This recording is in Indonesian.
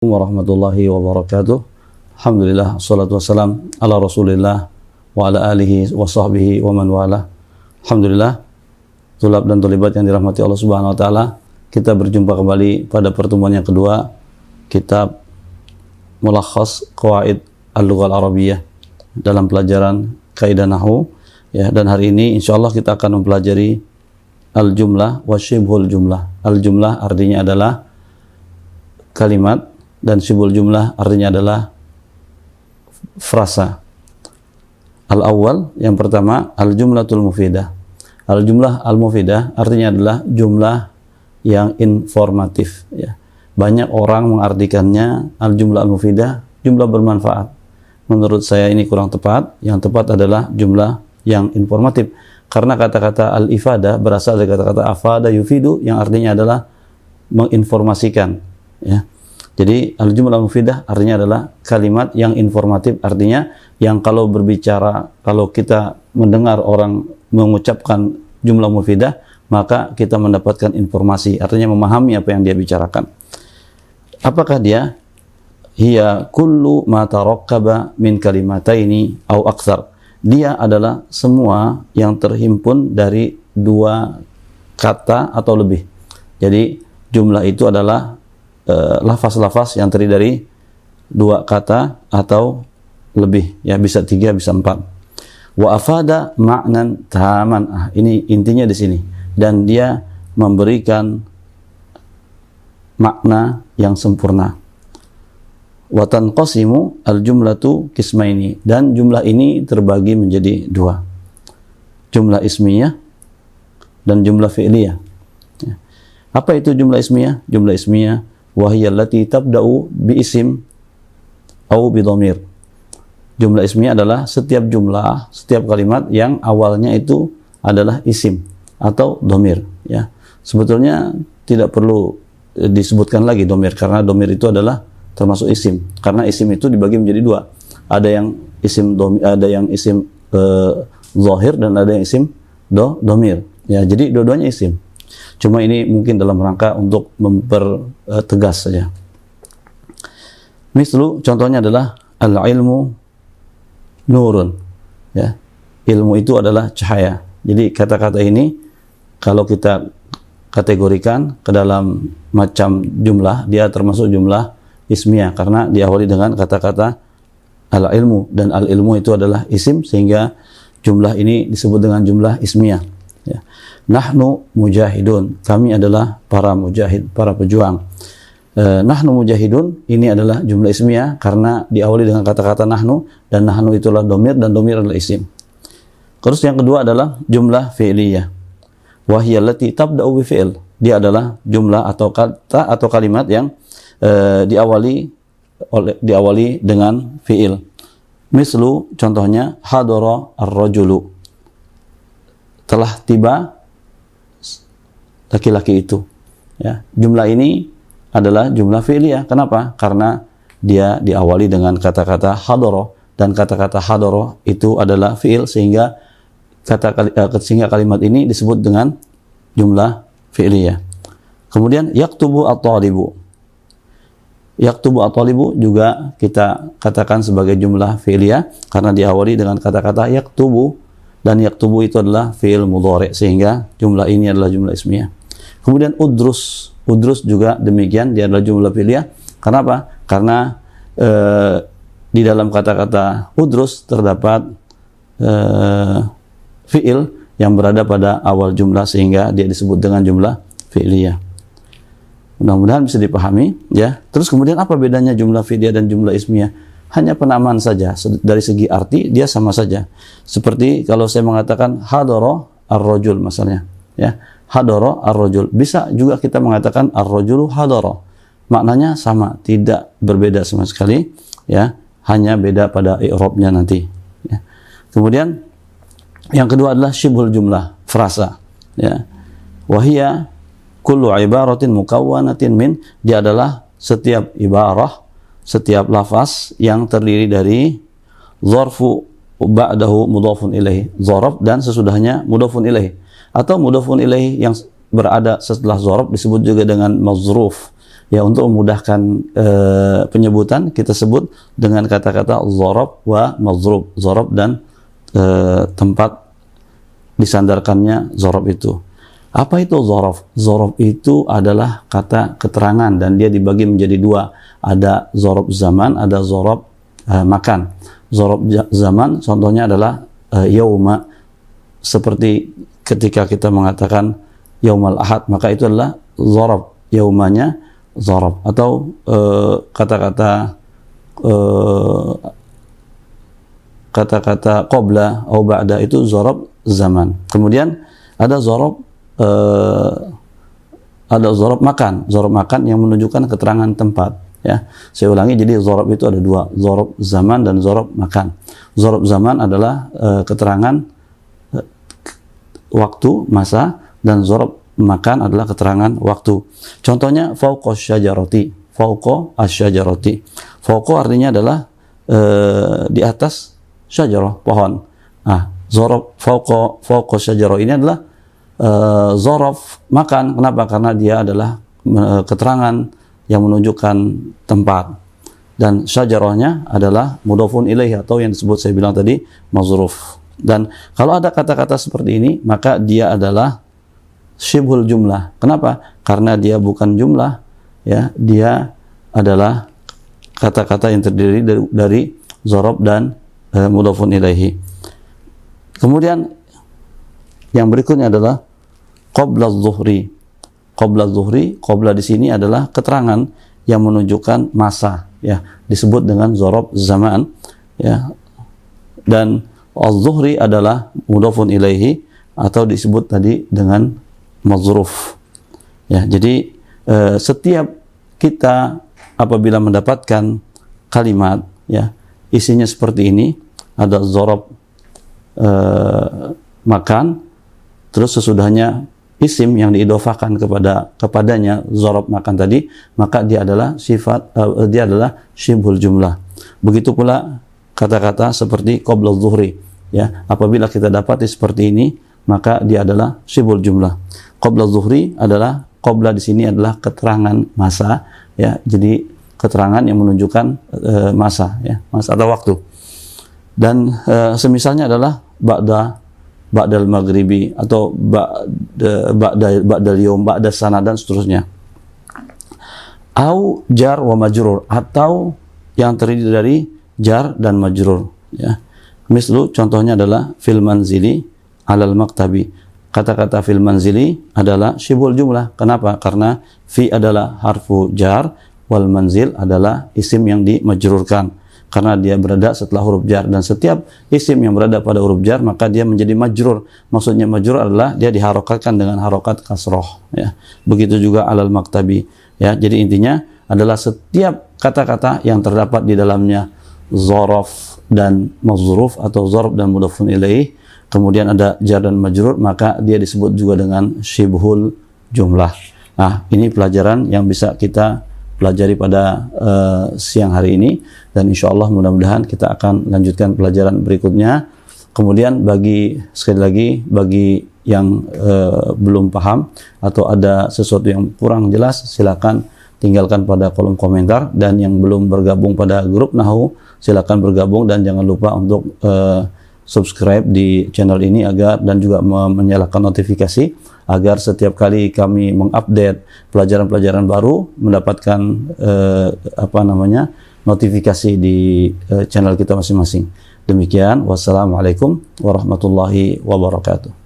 Warahmatullahi wabarakatuh. Alhamdulillah, salatu wassalam ala rasulillah wa ala alihi wa sahbihi wa man wala. Alhamdulillah, tulab dan tulibat yang dirahmati Allah subhanahu wa ta'ala, kita berjumpa kembali pada pertemuan yang kedua kitab Mulakhas Qawaid Al-Lughah Al-Arabiyyah dalam pelajaran kaidah nahwu, ya. Dan hari ini insyaallah kita akan mempelajari al-jumlah wa syibhul jumlah. Al-jumlah artinya adalah kalimat dan syibhul jumlah artinya adalah frasa. Al-awwal, yang pertama, al-jumlatul mufidah. Al-jumlah al-mufidah artinya adalah jumlah yang informatif, ya. Banyak orang mengartikannya al-jumlah al-mufidah jumlah bermanfaat. Menurut saya ini kurang tepat. Yang tepat adalah jumlah yang informatif, karena kata-kata al-ifadah berasal dari kata-kata afada yufidu yang artinya adalah menginformasikan, ya. Jadi al-jumlah al-mufidah artinya adalah kalimat yang informatif, artinya yang kalau berbicara, kalau kita mendengar orang mengucapkan jumlah mufidah, maka kita mendapatkan informasi, artinya memahami apa yang dia bicarakan. Apakah dia? Hiya kullu ma tarakkaba min kalimataini au aktsar. Dia adalah semua yang terhimpun dari dua kata atau lebih. Jadi jumlah itu adalah lafaz-lafaz yang terdiri dari dua kata atau lebih, ya, bisa tiga, bisa empat. Wa afada ma'nan taman. Ini intinya di sini. Dan dia memberikan makna yang sempurna. Wa tanqasimu al-jumlatu qismaini. Dan jumlah ini terbagi menjadi dua. Jumlah ismiyah dan jumlah fi'liyah. Ya. Apa itu jumlah ismiyah? Jumlah ismiyah wahiyya allati tabda'u bi isim au bi dhamir. Jumlah ismiyah adalah setiap jumlah, setiap kalimat yang awalnya itu adalah isim atau dhamir, ya. Sebetulnya tidak perlu disebutkan lagi dhamir, karena dhamir itu adalah termasuk isim, karena isim itu dibagi menjadi dua. Ada yang isim dhamir, ada yang isim zahir, dan ada yang isim dhamir, ya. Jadi dua-duanya isim. Cuma ini mungkin dalam rangka untuk mempertegas saja. Mislu, contohnya adalah al-ilmu nurun, ya. Ilmu itu adalah cahaya. Jadi kata-kata ini kalau kita kategorikan ke dalam macam jumlah, dia termasuk jumlah ismiyah karena diawali dengan kata-kata al-ilmu, dan al-ilmu itu adalah isim, sehingga jumlah ini disebut dengan jumlah ismiyah, ya. Nahnu mujahidun, kami adalah para mujahid, para pejuang. Nahnu mujahidun ini adalah jumlah ismiyah karena diawali dengan kata-kata nahnu, dan nahnu itulah domir, dan domir adalah isim. Terus yang kedua adalah jumlah fi'liyah. Wahiyya allati tabda'u bi fi'l. Dia adalah jumlah atau kata atau kalimat yang diawali dengan fi'il. Mislu, contohnya hadara ar-rajulu, telah tiba laki-laki itu, ya. Jumlah ini adalah jumlah fi'liyah. Kenapa? Karena dia diawali dengan kata-kata hadara, dan kata-kata hadara itu adalah fi'il, sehingga kalimat ini disebut dengan jumlah fi'liyah. Kemudian yaktubu at-talibu. Yaktubu at-talibu juga kita katakan sebagai jumlah fi'liyah karena diawali dengan kata-kata yaktubu, dan yaktubu itu adalah fi'il mudhari', sehingga jumlah ini adalah jumlah ismiyah. Kemudian udrus juga demikian, dia adalah jumlah fi'liyah. Kenapa? Karena di dalam kata-kata udrus terdapat fi'il yang berada pada awal jumlah, sehingga dia disebut dengan jumlah fi'liyah. Mudah-mudahan bisa dipahami, ya. Terus kemudian apa bedanya jumlah fi'liyah dan jumlah ismiyah? Hanya penamaan saja. Dari segi arti dia sama saja. Seperti kalau saya mengatakan hadara ar-rajul misalnya, ya. Hadara ar-rajul. Bisa juga kita mengatakan ar-rajulu hadara. Maknanya sama, tidak berbeda sama sekali, ya. Hanya beda pada i'rabnya nanti, ya. Kemudian yang kedua adalah syibhul jumlah, frasa, ya. Wahiyya kullu ibaratin mukawwanatin min. Dia adalah setiap ibarah, setiap lafaz yang terdiri dari zarfu ba'dahu mudhafun ilaih, zarf dan sesudahnya mudhafun ilaih, atau mudhafun ilaih yang berada setelah zarf disebut juga dengan mazruf, Ya, untuk memudahkan penyebutan kita sebut dengan kata-kata dzarab wa mazrub. Dzarab dan tempat disandarkannya dzarab itu. Apa itu dzarab? Dzarab itu adalah kata keterangan dan dia dibagi menjadi dua. Ada dzarab zaman, ada dzarab makan. Dzarab zaman contohnya adalah yauma, seperti ketika kita mengatakan yaumal ahad, maka itu adalah dzarab, yaumanya dzarab. Atau kata-kata qabla atau ba'da itu dzarab zaman. Kemudian ada dzarab makan. Dzarab makan yang menunjukkan keterangan tempat, ya. Saya ulangi, jadi dzarab itu ada dua, dzarab zaman dan dzarab makan. Dzarab zaman adalah keterangan waktu, masa, dan dzarab makan adalah keterangan waktu. Contohnya fauqa syajarati. Fauqa asyajarati. Fauqa artinya adalah di atas syajarah, pohon. Nah, dzarab fauqa syajarah ini adalah dzaraf makan. Kenapa? Karena dia adalah keterangan yang menunjukkan tempat, dan syajarahnya adalah mudhafun ilaihi atau yang disebut saya bilang tadi mazruf. Dan kalau ada kata-kata seperti ini, maka dia adalah syibhul jumlah. Kenapa? Karena dia bukan jumlah, ya, dia adalah kata-kata yang terdiri dari dzaraf dan mudhafun ilaihi. Kemudian yang berikutnya adalah qabla adh-dhuhri. Qabla adh-dhuhri, qabla di sini adalah keterangan yang menunjukkan masa, ya, disebut dengan dzarab zaman, ya. Dan adh-dhuhri adalah mudhafun ilaihi atau disebut tadi dengan mazruf. Ya, jadi setiap kita apabila mendapatkan kalimat, ya, isinya seperti ini, ada dzarab makan, terus sesudahnya isim yang diidofahkan kepadanya dzarab makan tadi, maka dia adalah dia adalah syibhul jumlah. Begitu pula kata-kata seperti qabla adh-dhuhri, ya, apabila kita dapati seperti ini, maka dia adalah syibhul jumlah. Qabla adh-dhuhri adalah, qabla di sini adalah keterangan masa, ya, jadi keterangan yang menunjukkan masa, ya, masa atau waktu. Dan semisalnya adalah ba'dal maghribi atau ba'dal yawm, ba'da sana, dan seterusnya. Au jar wa majrur, atau yang terdiri dari jar dan majrur, ya. Mislu, contohnya adalah fil manzili alal maktabi. Kata-kata fil manzili adalah syibhul jumlah. Kenapa? Karena fi adalah harfu jar, wal manzil adalah isim yang dimajrurkan karena dia berada setelah huruf jar, dan setiap isim yang berada pada huruf jar maka dia menjadi majrur. Maksudnya majrur adalah dia diharokatkan dengan harokat kasroh, ya. Begitu juga alal maktabi, ya. Jadi intinya adalah setiap kata-kata yang terdapat di dalamnya dzaraf dan mazruf atau dzaraf dan mudhafun ilaih, kemudian ada jar dan majrur, maka dia disebut juga dengan syibhul jumlah. Nah, ini pelajaran yang bisa kita pelajari pada siang hari ini, dan insya Allah mudah-mudahan kita akan lanjutkan pelajaran berikutnya. Kemudian sekali lagi bagi yang belum paham atau ada sesuatu yang kurang jelas, silakan tinggalkan pada kolom komentar, dan yang belum bergabung pada grup Nahwu silakan bergabung, dan jangan lupa untuk subscribe di channel ini dan juga menyalakan notifikasi agar setiap kali kami mengupdate pelajaran-pelajaran baru mendapatkan notifikasi di channel kita masing-masing. Demikian, wassalamualaikum warahmatullahi wabarakatuh.